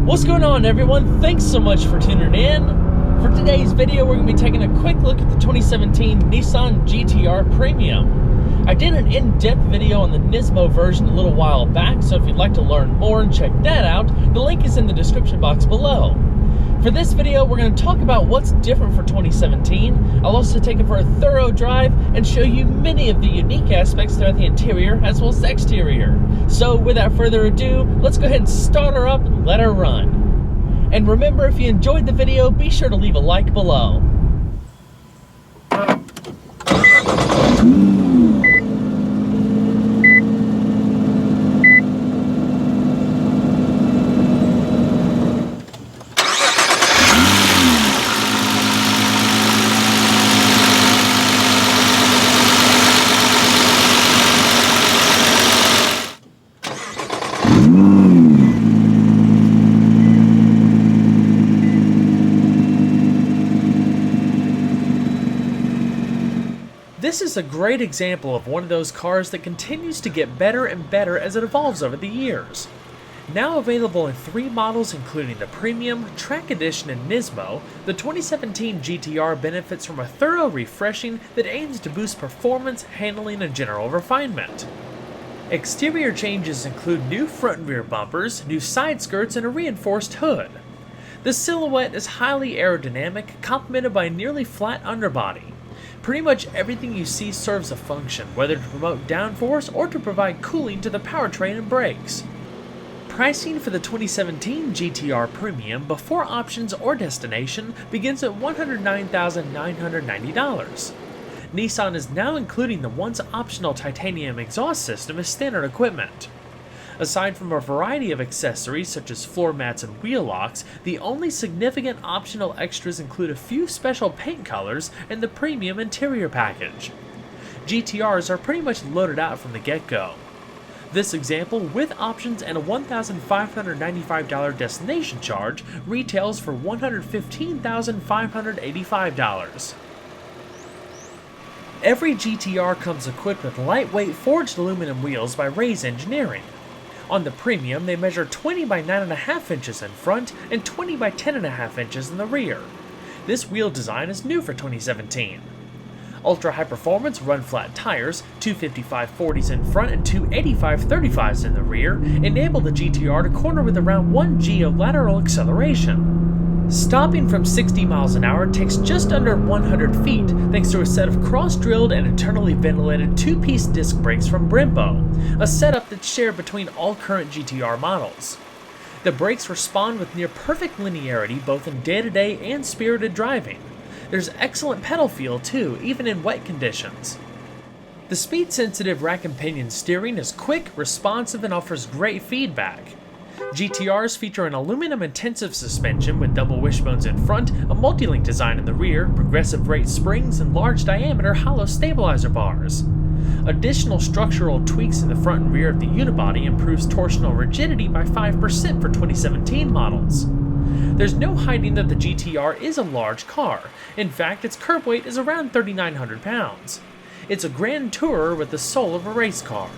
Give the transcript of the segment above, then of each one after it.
What's going on, everyone? Thanks so much for tuning in. For today's video, we're going to be taking a quick look at the 2017 Nissan GT-R Premium. I did an in-depth video on the Nismo version a little while back, so if you'd like to learn more and check that out, the link is in the description box below. For this video, we're going to talk about what's different for 2017. I'll also take it for a thorough drive and show you many of the unique aspects throughout the interior as well as the exterior. So without further ado, let's go ahead and start her up and let her run. And remember, if you enjoyed the video, be sure to leave a like below. This is a great example of one of those cars that continues to get better and better as it evolves over the years. Now available in 3 models including the Premium, Track Edition, and Nismo, the 2017 GT-R benefits from a thorough refreshing that aims to boost performance, handling, and general refinement. Exterior changes include new front and rear bumpers, new side skirts, and a reinforced hood. The silhouette is highly aerodynamic, complemented by a nearly flat underbody. Pretty much everything you see serves a function, whether to promote downforce or to provide cooling to the powertrain and brakes. Pricing for the 2017 GT-R Premium before options or destination begins at $109,990. Nissan is now including the once optional titanium exhaust system as standard equipment. Aside from a variety of accessories such as floor mats and wheel locks, the only significant optional extras include a few special paint colors and the premium interior package. GT-Rs are pretty much loaded out from the get-go. This example, with options and a $1,595 destination charge, retails for $115,585. Every GT-R comes equipped with lightweight forged aluminum wheels by Ray's Engineering. On the Premium, they measure 20 by 9.5 inches in front and 20 by 10.5 inches in the rear. This wheel design is new for 2017. Ultra-high performance run-flat tires, 255/40s in front and 285/35s in the rear, enable the GT-R to corner with around 1 g of lateral acceleration. Stopping from 60 miles an hour takes just under 100 feet thanks to a set of cross-drilled and internally ventilated 2-piece disc brakes from Brembo, a setup that's shared between all current GT-R models. The brakes respond with near-perfect linearity both in day-to-day and spirited driving. There's excellent pedal feel too, even in wet conditions. The speed-sensitive rack and pinion steering is quick, responsive, and offers great feedback. GT-Rs feature an aluminum-intensive suspension with double wishbones in front, a multi-link design in the rear, progressive rate springs, and large-diameter hollow stabilizer bars. Additional structural tweaks in the front and rear of the unibody improves torsional rigidity by 5% for 2017 models. There's no hiding that the GT-R is a large car. In fact, its curb weight is around 3,900 pounds. It's a grand tourer with the soul of a race car.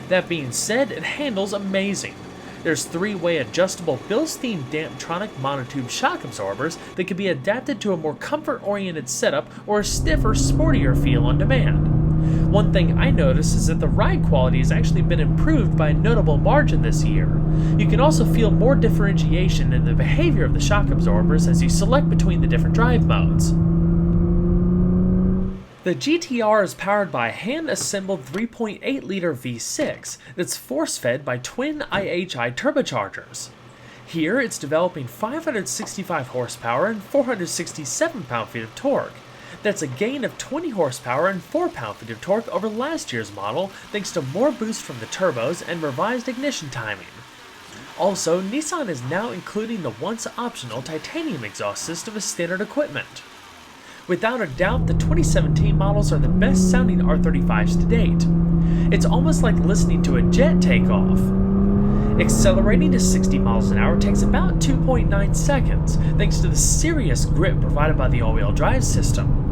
That being said, it handles amazing. There's 3-way adjustable Bilstein Damptronic monotube shock absorbers that can be adapted to a more comfort-oriented setup or a stiffer, sportier feel on demand. One thing I noticed is that the ride quality has actually been improved by a notable margin this year. You can also feel more differentiation in the behavior of the shock absorbers as you select between the different drive modes. The GT-R is powered by a hand-assembled 3.8-liter V6 that's force-fed by twin IHI turbochargers. Here, it's developing 565 horsepower and 467 pound-feet of torque. That's a gain of 20 horsepower and 4 pound-feet of torque over last year's model thanks to more boost from the turbos and revised ignition timing. Also, Nissan is now including the once-optional titanium exhaust system as standard equipment. Without a doubt, the 2017 models are the best sounding R35s to date. It's almost like listening to a jet take off. Accelerating to 60 miles an hour takes about 2.9 seconds, thanks to the serious grip provided by the all-wheel drive system.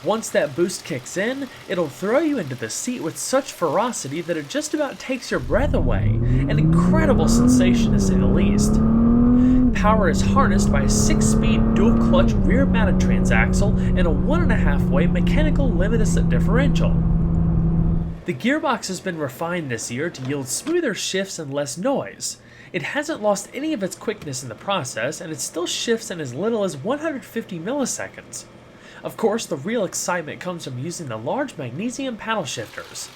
Once that boost kicks in, it'll throw you into the seat with such ferocity that it just about takes your breath away, an incredible sensation to say the least. power is harnessed by a 6-speed dual-clutch rear-mounted transaxle and a 1.5-way mechanical limitless differential. The gearbox has been refined this year to yield smoother shifts and less noise. It hasn't lost any of its quickness in the process, and it still shifts in as little as 150 milliseconds. Of course, the real excitement comes from using the large magnesium paddle shifters.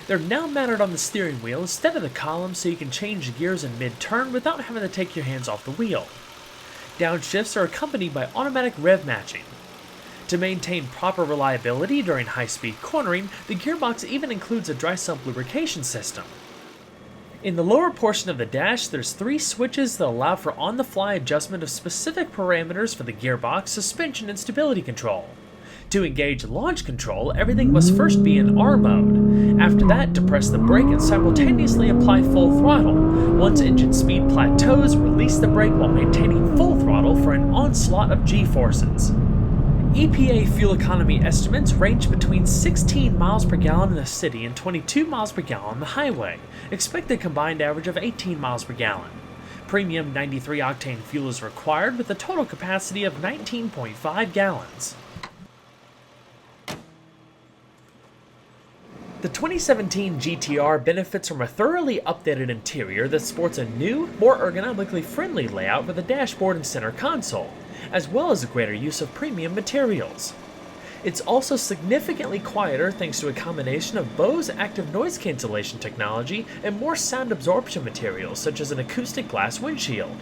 They're now mounted on the steering wheel instead of the column, so you can change gears in mid-turn without having to take your hands off the wheel. Downshifts are accompanied by automatic rev matching. To maintain proper reliability during high-speed cornering, the gearbox even includes a dry sump lubrication system. In the lower portion of the dash, there's 3 switches that allow for on-the-fly adjustment of specific parameters for the gearbox, suspension, and stability control. To engage launch control, everything must first be in R mode. After that, depress the brake and simultaneously apply full throttle. Once engine speed plateaus, release the brake while maintaining full throttle for an onslaught of G-forces. EPA fuel economy estimates range between 16 miles per gallon in the city and 22 miles per gallon on the highway. Expect a combined average of 18 miles per gallon. Premium 93-octane fuel is required with a total capacity of 19.5 gallons. The 2017 GT-R benefits from a thoroughly updated interior that sports a new, more ergonomically friendly layout for the dashboard and center console, as well as a greater use of premium materials. It's also significantly quieter thanks to a combination of Bose active noise cancellation technology and more sound absorption materials such as an acoustic glass windshield.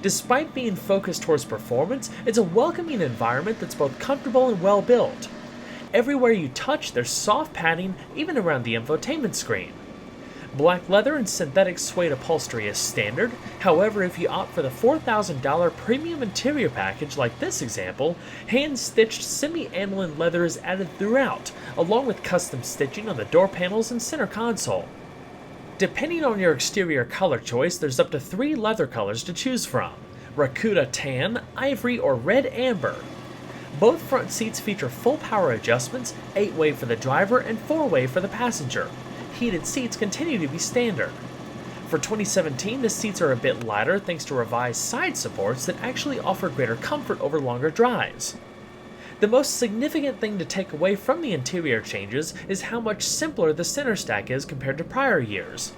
Despite being focused towards performance, it's a welcoming environment that's both comfortable and well built. Everywhere you touch, there's soft padding, even around the infotainment screen. Black leather and synthetic suede upholstery is standard. However, if you opt for the $4,000 premium interior package like this example, hand-stitched semi-aniline leather is added throughout, along with custom stitching on the door panels and center console. Depending on your exterior color choice, there's up to 3 leather colors to choose from: Rakuta Tan, Ivory, or Red Amber. Both front seats feature full power adjustments, 8-way for the driver and 4-way for the passenger. Heated seats continue to be standard. For 2017, the seats are a bit lighter thanks to revised side supports that actually offer greater comfort over longer drives. The most significant thing to take away from the interior changes is how much simpler the center stack is compared to prior years.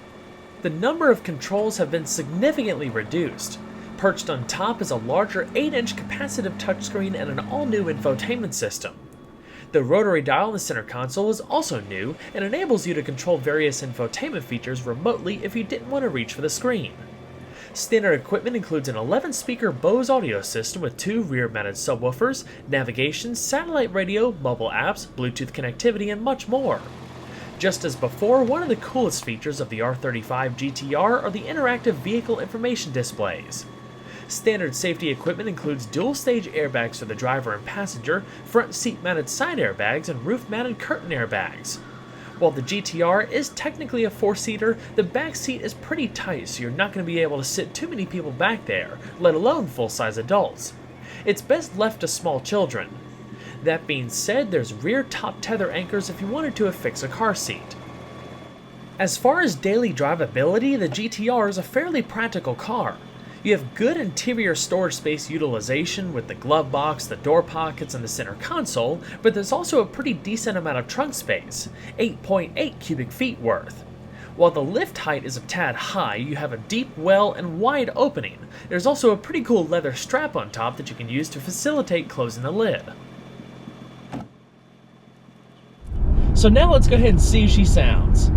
The number of controls have been significantly reduced. Perched on top is a larger 8-inch capacitive touchscreen and an all-new infotainment system. The rotary dial in the center console is also new and enables you to control various infotainment features remotely if you didn't want to reach for the screen. Standard equipment includes an 11-speaker Bose audio system with 2 rear-mounted subwoofers, navigation, satellite radio, mobile apps, Bluetooth connectivity, and much more. Just as before, one of the coolest features of the R35 GT-R are the interactive vehicle information displays. Standard safety equipment includes dual-stage airbags for the driver and passenger, front seat-mounted side airbags, and roof-mounted curtain airbags. While the GT-R is technically a 4-seater, the back seat is pretty tight, so you're not going to be able to sit too many people back there, let alone full-size adults. It's best left to small children. That being said, there's rear top tether anchors if you wanted to affix a car seat. As far as daily drivability, the GT-R is a fairly practical car. You have good interior storage space utilization with the glove box, the door pockets, and the center console, but there's also a pretty decent amount of trunk space, 8.8 cubic feet worth. While the lift height is a tad high, you have a deep well and wide opening. There's also a pretty cool leather strap on top that you can use to facilitate closing the lid. So now let's go ahead and see how she sounds.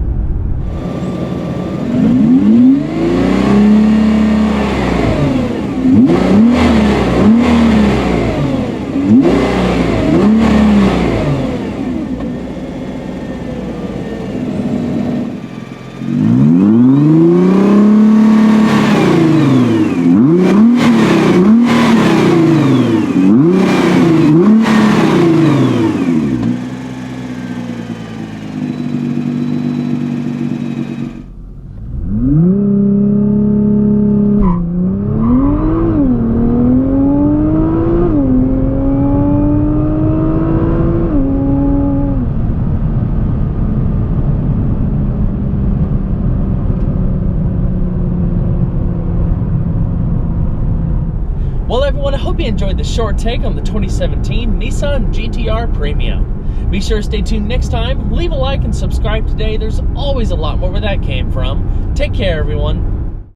Well everyone, I hope you enjoyed the short take on the 2017 Nissan GT-R Premium. Be sure to stay tuned next time, leave a like and subscribe today. There's always a lot more where that came from. Take care everyone.